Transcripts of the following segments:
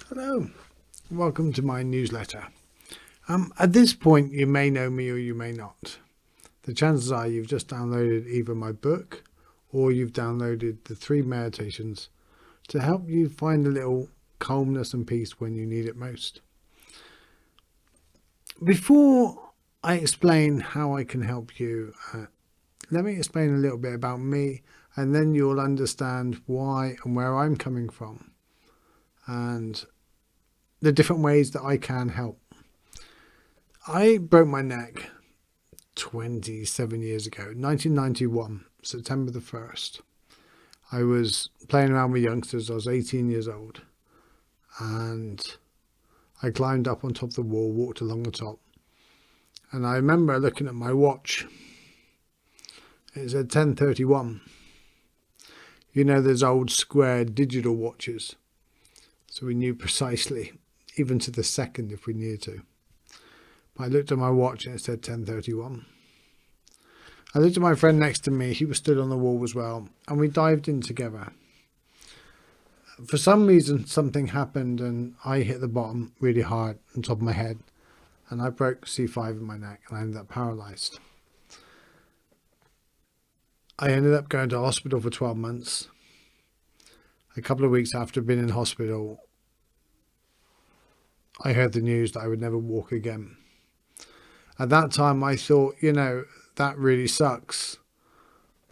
Hello, welcome to my newsletter. At this point, you may know me or you may not. The chances are you've just downloaded either my book or you've downloaded the 3 meditations to help you find a little calmness and peace when you need it most. Before I explain how I can help you, let me explain a little bit about me, and then you'll understand why and where I'm coming from and the different ways that I can help. I broke my neck 27 years ago, 1991, September the 1st. I was playing around with youngsters. I was 18 years old, and I climbed up on top of the wall, walked along the top, and I remember looking at my watch. It said 10:31. You know, there's old square digital watches, so we knew precisely, even to the second if we needed to. I looked at my watch and it said 10:31. I looked at my friend next to me. He was stood on the wall as well, and we dived in together. For some reason, something happened and I hit the bottom really hard on top of my head, and I broke C5 in my neck and I ended up paralysed. I ended up going to hospital for 12 months. A couple of weeks after being in hospital, I heard the news that I would never walk again. At that time, I thought, that really sucks,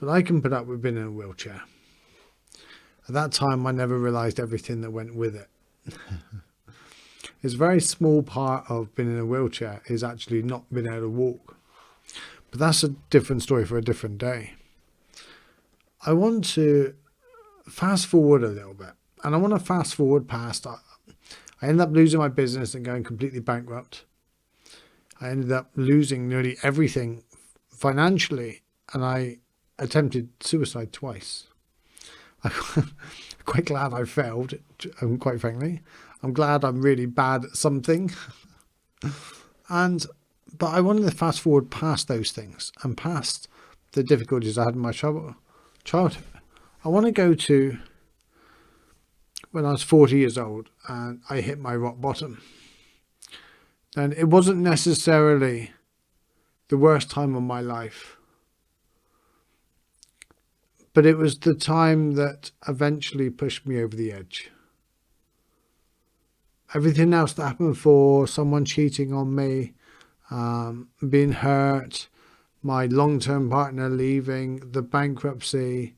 but I can put up with being in a wheelchair. At that time, I never realised everything that went with it. It's a very small part of being in a wheelchair is actually not being able to walk. But that's a different story for a different day. I want to fast forward a little bit, and I want to fast forward past. I ended up losing my business and going completely bankrupt. I ended up losing nearly everything financially, and I attempted suicide twice. I'm quite glad I failed, quite frankly. I'm glad I'm really bad at something. But I wanted to fast forward past those things and past the difficulties I had in my childhood. I want to go to when I was 40 years old and I hit my rock bottom. And it wasn't necessarily the worst time of my life, but it was the time that eventually pushed me over the edge. Everything else that happened before, someone cheating on me, being hurt, my long-term partner leaving, the bankruptcy,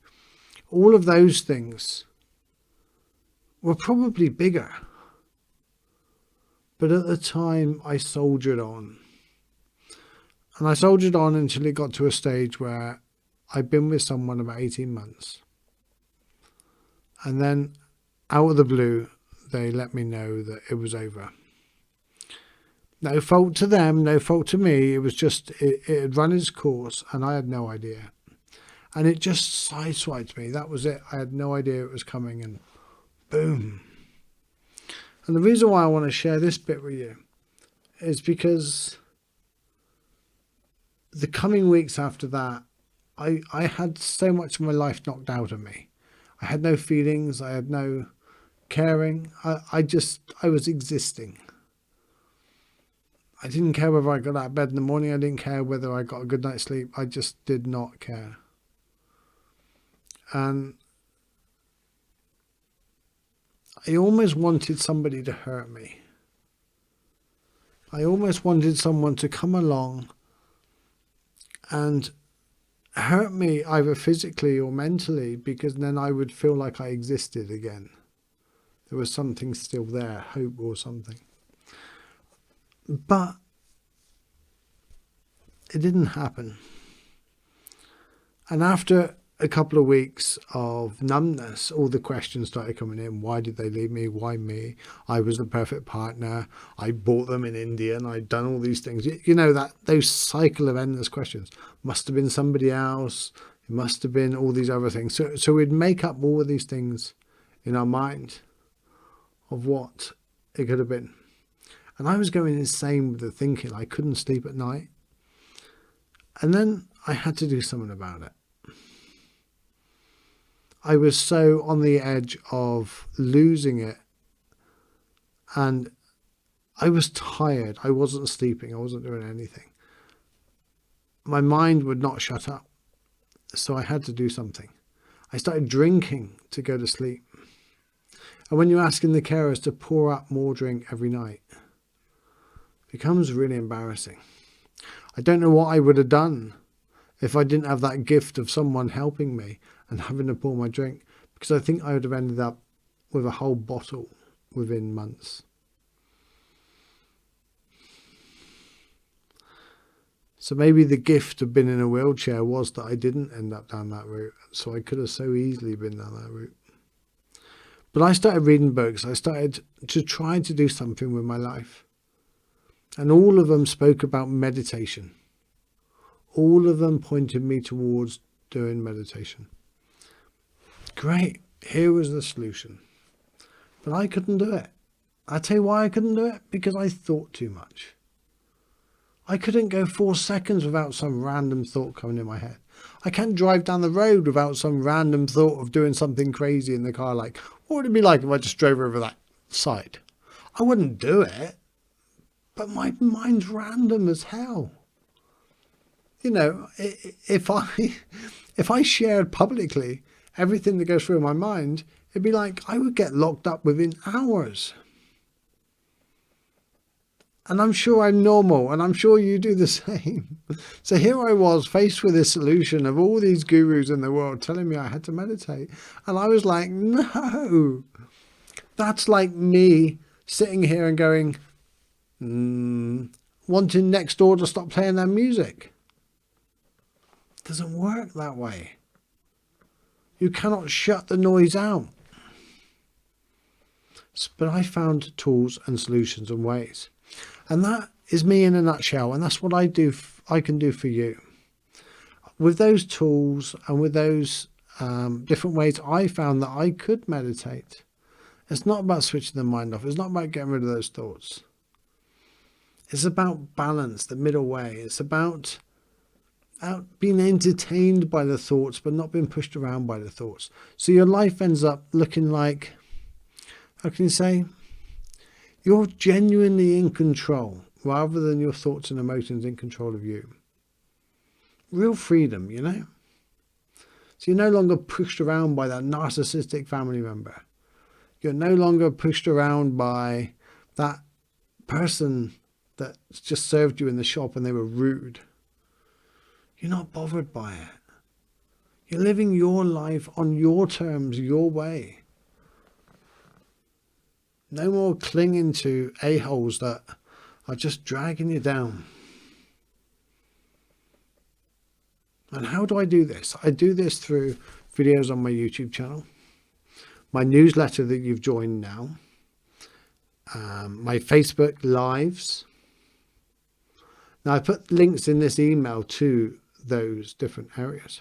all of those things were probably bigger. But at the time, I soldiered on. And I soldiered on until it got to a stage where I'd been with someone about 18 months. And then, out of the blue, they let me know that it was over. No fault to them, no fault to me. It was just, it had run its course and I had no idea. And it just sideswiped me. That was it. I had no idea it was coming, and boom. And the reason why I want to share this bit with you is because the coming weeks after that, I had so much of my life knocked out of me. I had no feelings. I had no caring. I was existing. I didn't care whether I got out of bed in the morning. I didn't care whether I got a good night's sleep. I just did not care. And I almost wanted somebody to hurt me. I almost wanted someone to come along and hurt me either physically or mentally, because then I would feel like I existed again. There was something still there, hope or something. But it didn't happen. And after a couple of weeks of numbness, all the questions started coming in. Why did they leave me? Why me? I was the perfect partner. I bought them in India and I'd done all these things. Those cycle of endless questions. Must have been somebody else. It must have been all these other things. So we'd make up all of these things in our mind of what it could have been. And I was going insane with the thinking. I couldn't sleep at night. And then I had to do something about it. I was so on the edge of losing it And I was tired. I wasn't sleeping. I wasn't doing anything. My mind would not shut up. So I had to do something. I started drinking to go to sleep. And when you're asking the carers to pour up more drink every night, it becomes really embarrassing. I don't know what I would have done if I didn't have that gift of someone helping me and having to pour my drink, because I think I would have ended up with a whole bottle within months. So maybe the gift of being in a wheelchair was that I didn't end up down that route. So I could have so easily been down that route. But I started reading books. I started to try to do something with my life. And all of them spoke about meditation. All of them pointed me towards doing meditation. Great. Here was the solution. But I couldn't do it. I'll tell you why I couldn't do it. Because I thought too much. I couldn't go 4 seconds without some random thought coming in my head. I can't drive down the road without some random thought of doing something crazy in the car. Like, what would it be like if I just drove over that side? I wouldn't do it. But my mind's random as hell. You know, if I shared publicly everything that goes through my mind, it'd be like I would get locked up within hours. And I'm sure I'm normal, and I'm sure you do the same. So here I was faced with this solution of all these gurus in the world telling me I had to meditate. And I was like, no, that's like me sitting here and going, wanting next door to stop playing their music. It doesn't work that way. You cannot shut the noise out. But I found tools and solutions and ways. And that is me in a nutshell. And that's what I can do for you. With those tools and with those different ways, I found that I could meditate. It's not about switching the mind off. It's not about getting rid of those thoughts. It's about balance, the middle way. It's about being entertained by the thoughts, but not being pushed around by the thoughts. So your life ends up looking like, how can you say? You're genuinely in control rather than your thoughts and emotions in control of you. Real freedom, you know? So you're no longer pushed around by that narcissistic family member. You're no longer pushed around by that person that just served you in the shop and they were rude. You're not bothered by it. You're living your life on your terms, your way. No more clinging to a-holes that are just dragging you down. And how do I do this? I do this through videos on my YouTube channel, my newsletter that you've joined now, my Facebook lives. Now I put links in this email to those different areas.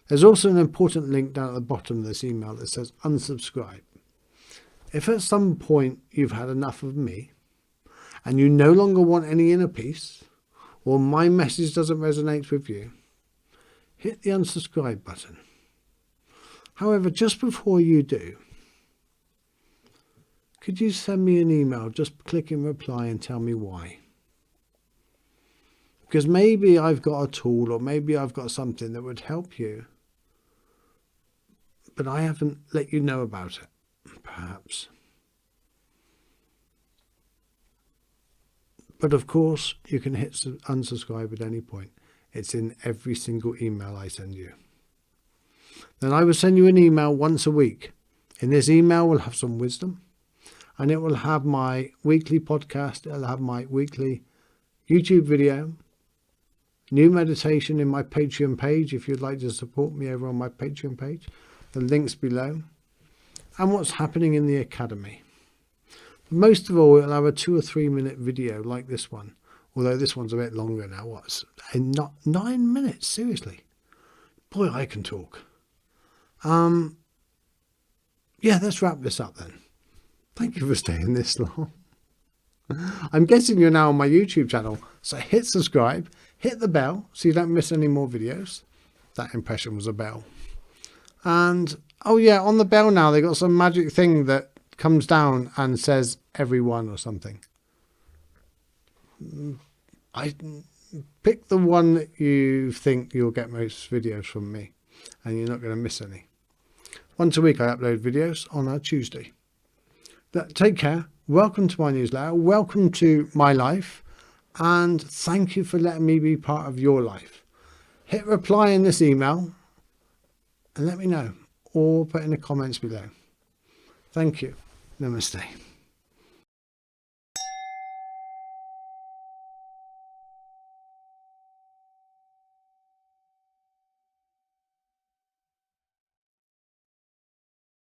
There's also an important link down at the bottom of this email that says unsubscribe. If at some point you've had enough of me and you no longer want any inner peace, or my message doesn't resonate with you, hit the unsubscribe button. However, just before you do, could you send me an email, just click in reply and tell me why? Because maybe I've got a tool or maybe I've got something that would help you, but I haven't let you know about it, perhaps. But of course, you can hit unsubscribe at any point. It's in every single email I send you. Then I will send you an email once a week. In this email, we'll have some wisdom, and it will have my weekly podcast. It'll have my weekly YouTube video, new meditation in my Patreon page. If you'd like to support me over on my Patreon page, the link's below, and what's happening in the academy. Most of all, it'll have a 2 or 3 minute video like this one. Although this one's a bit longer now. What's not 9 minutes? Seriously, boy, I can talk. Yeah, let's wrap this up then. Thank you for staying this long. I'm guessing you're now on my YouTube channel, so hit subscribe, hit the bell so you don't miss any more videos. That impression was a bell. And oh yeah, on the bell now they got some magic thing that comes down and says every one or something. I pick the one that you think you'll get most videos from me, and you're not going to miss any. Once a week I upload videos on a Tuesday. Take care. Welcome to my newsletter. Welcome to my life. And thank you for letting me be part of your life. Hit reply in this email and let me know, or put in the comments below. Thank you. Namaste.